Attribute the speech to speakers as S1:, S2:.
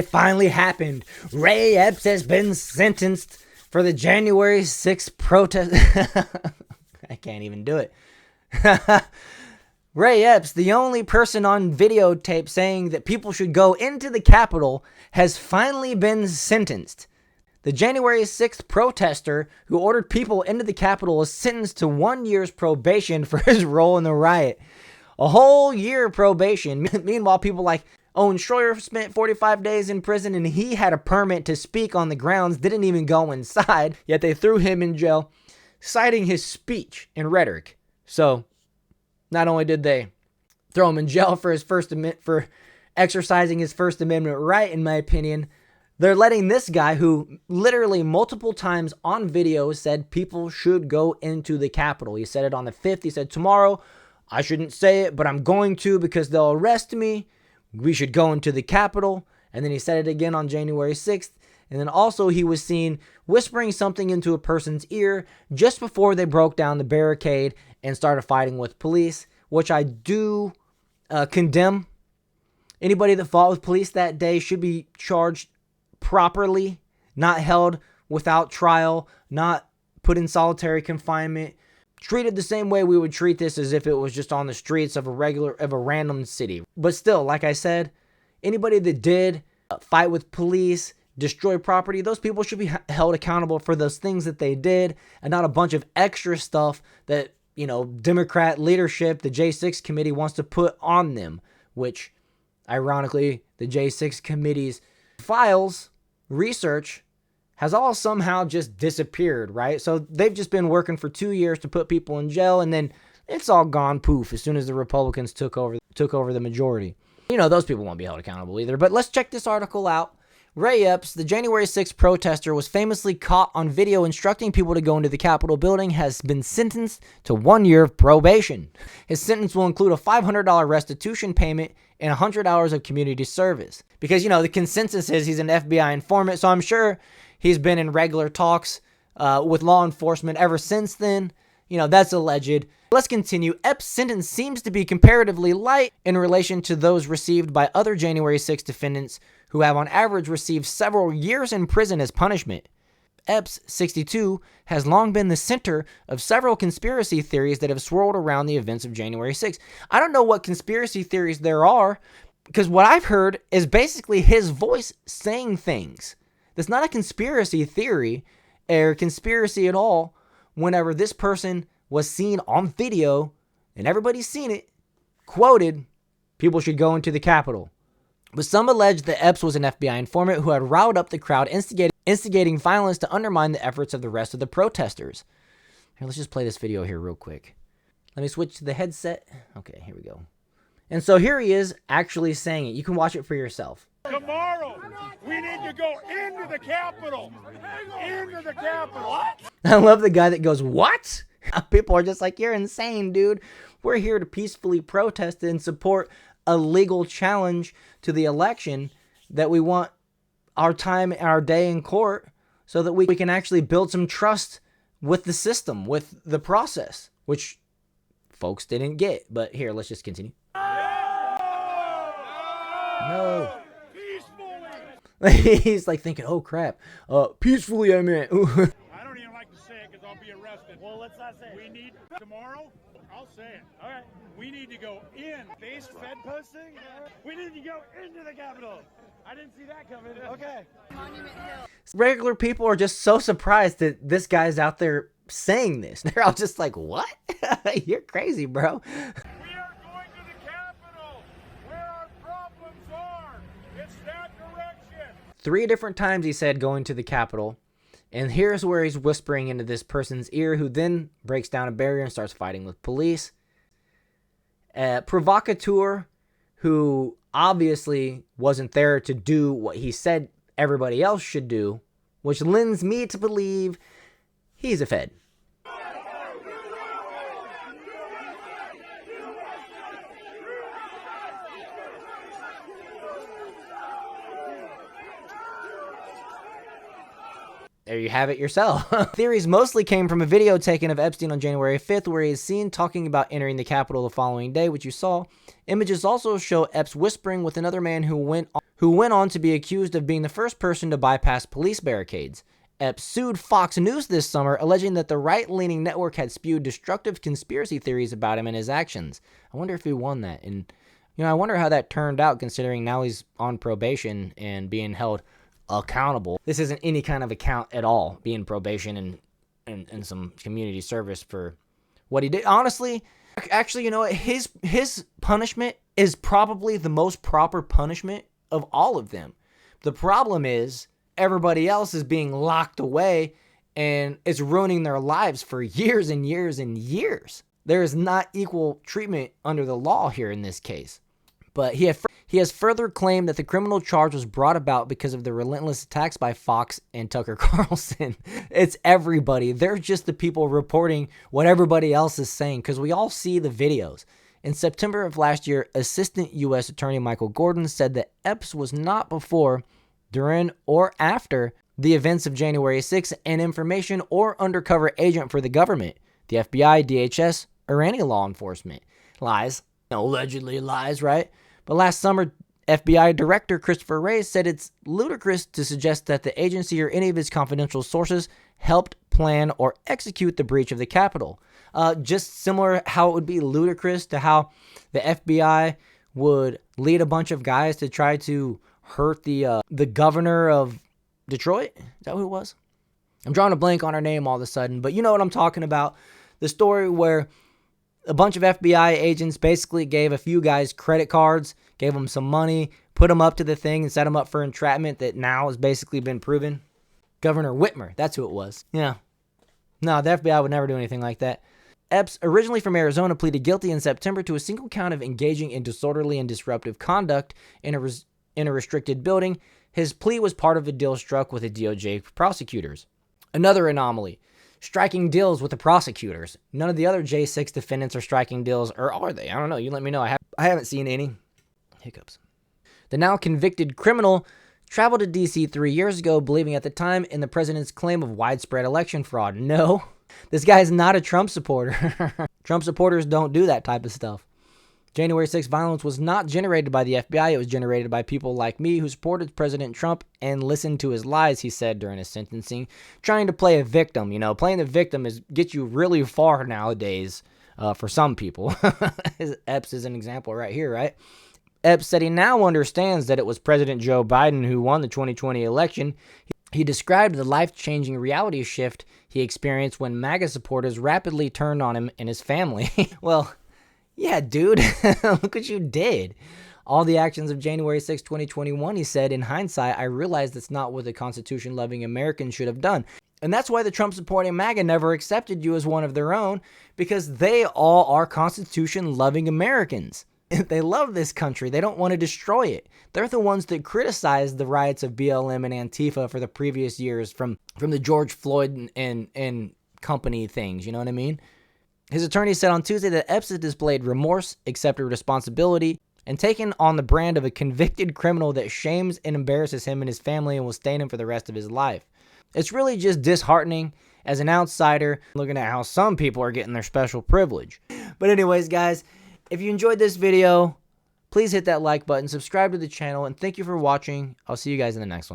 S1: It finally happened. Ray Epps has been sentenced for the January 6th protest. I can't even do it. Ray Epps, the only person on videotape saying that people should go into the Capitol, has finally been sentenced. The January 6th protester who ordered people into the Capitol was sentenced to 1 year's probation for his role in the riot. A whole year probation. Meanwhile, people like Owen Schroyer spent 45 days in prison, and he had a permit to speak on the grounds, didn't even go inside, yet they threw him in jail, citing his speech and rhetoric. So, not only did they throw him in jail for for exercising his First Amendment right, in my opinion, they're letting this guy, who literally multiple times on video said people should go into the Capitol. He said it on the 5th. He said, tomorrow, I shouldn't say it, but I'm going to because they'll arrest me. We should go into the Capitol. And then he said it again on January 6th. And then also he was seen whispering something into a person's ear just before they broke down the barricade and started fighting with police, which I do condemn. Anybody that fought with police that day should be charged properly, not held without trial, not put in solitary confinement, treated the same way we would treat this as if it was just on the streets of a random city. But still, like I said, anybody that did fight with police, destroy property, those people should be held accountable for those things that they did, and not a bunch of extra stuff that, you know, Democrat leadership, the J6 committee wants to put on them, which ironically, the J6 committee's files, research, has all somehow just disappeared, right? So they've just been working for 2 years to put people in jail, and then it's all gone poof as soon as the Republicans took over the majority. You know, those people won't be held accountable either. But let's check this article out. Ray Epps, the January 6th protester, was famously caught on video instructing people to go into the Capitol building, has been sentenced to 1 year of probation. His sentence will include a $500 restitution payment and 100 hours of community service. Because, you know, the consensus is he's an FBI informant, so I'm sure he's been in regular talks with law enforcement ever since then. You know, that's alleged. Let's continue. Epps' sentence seems to be comparatively light in relation to those received by other January 6 defendants who have on average received several years in prison as punishment. Epps, 62, has long been the center of several conspiracy theories that have swirled around the events of January 6. I don't know what conspiracy theories there are, because what I've heard is basically his voice saying things. That's not a conspiracy theory or conspiracy at all whenever this person was seen on video, and everybody's seen it, quoted, people should go into the Capitol. But some allege that Epps was an FBI informant who had riled up the crowd, instigating violence to undermine the efforts of the rest of the protesters. Here, let's just play this video here real quick. Let me switch to the headset. Okay, here we go. And so here he is actually saying it. You can watch it for yourself.
S2: Tomorrow, we need to go into the Capitol. Into the Capitol. What?
S1: I love the guy that goes, what? People are just like, you're insane, dude. We're here to peacefully protest and support a legal challenge to the election that we want our time and our day in court so that we can actually build some trust with the system, with the process, which folks didn't get. But here, let's just continue. No. He's like thinking, oh crap. Peacefully, I meant.
S2: I don't even like to say it because I'll be arrested. Well, let's not say it. We need, tomorrow, I'll say it. All right. We need to go in. Based Fed posting? We need to go into the Capitol. I didn't see that coming. Okay.
S1: Regular people are just so surprised that this guy's out there saying this. They're all just like, what? You're crazy, bro.
S2: We are going to the Capitol, where our problems are. It's that direction.
S1: 3 different times he said going to the Capitol. And here's where he's whispering into this person's ear, who then breaks down a barrier and starts fighting with police. A provocateur who obviously wasn't there to do what he said everybody else should do, which lends me to believe he's a Fed. there you have it yourself. Theories mostly came from a video taken of Epstein on January 5th, where he is seen talking about entering the Capitol the following day, which you saw. Images also show Epps whispering with another man who went on to be accused of being the first person to bypass police barricades. Epps sued Fox News this summer, alleging that the right-leaning network had spewed destructive conspiracy theories about him and his actions. I wonder if he won that. And, I wonder how that turned out, considering now he's on probation and being held accountable. This isn't any kind of account at all, being probation and some community service for what he did. Honestly, actually, you know what? His punishment is probably the most proper punishment of all of them. The problem is everybody else is being locked away and it's ruining their lives for years and years and years. There is not equal treatment under the law here in this case. But he has further claimed that the criminal charge was brought about because of the relentless attacks by Fox and Tucker Carlson. It's everybody. They're just the people reporting what everybody else is saying, because we all see the videos. In September of last year, Assistant U.S. Attorney Michael Gordon said that Epps was not before, during, or after the events of January 6th an information or undercover agent for the government, the FBI, DHS, or any law enforcement. Lies. Allegedly lies, right? But last summer, FBI Director Christopher Wray said it's ludicrous to suggest that the agency or any of its confidential sources helped plan or execute the breach of the Capitol. Just similar how it would be ludicrous to how the FBI would lead a bunch of guys to try to hurt the governor of Detroit. Is that who it was? I'm drawing a blank on her name all of a sudden, but you know what I'm talking about. The story where a bunch of FBI agents basically gave a few guys credit cards, gave them some money, put them up to the thing, and set them up for entrapment that now has basically been proven. Governor Whitmer, that's who it was. Yeah. No, the FBI would never do anything like that. Epps, originally from Arizona, pleaded guilty in September to a single count of engaging in disorderly and disruptive conduct in a restricted building. His plea was part of a deal struck with the DOJ prosecutors. Another anomaly. Striking deals with the prosecutors. None of the other J6 defendants are striking deals, or are they? I don't know. You let me know. I haven't seen any. Hiccups. The now convicted criminal traveled to D.C. 3 years ago, believing at the time in the president's claim of widespread election fraud. No, this guy is not a Trump supporter. Trump supporters don't do that type of stuff. January 6th violence was not generated by the FBI. It was generated by people like me who supported President Trump and listened to his lies, he said during his sentencing, trying to play a victim. Playing the victim gets you really far nowadays for some people. Epps is an example right here, right? Epps said he now understands that it was President Joe Biden who won the 2020 election. He described the life-changing reality shift he experienced when MAGA supporters rapidly turned on him and his family. Well, yeah, dude, look what you did. All the actions of January 6, 2021, he said, in hindsight, I realized that's not what the Constitution-loving Americans should have done. And that's why the Trump-supporting MAGA never accepted you as one of their own, because they all are Constitution-loving Americans. They love this country. They don't want to destroy it. They're the ones that criticized the riots of BLM and Antifa for the previous years from the George Floyd and company things, you know what I mean? His attorney said on Tuesday that Epps has displayed remorse, accepted responsibility, and taken on the brand of a convicted criminal that shames and embarrasses him and his family and will stain him for the rest of his life. It's really just disheartening as an outsider looking at how some people are getting their special privilege. But anyways, guys, if you enjoyed this video, please hit that like button, subscribe to the channel, and thank you for watching. I'll see you guys in the next one.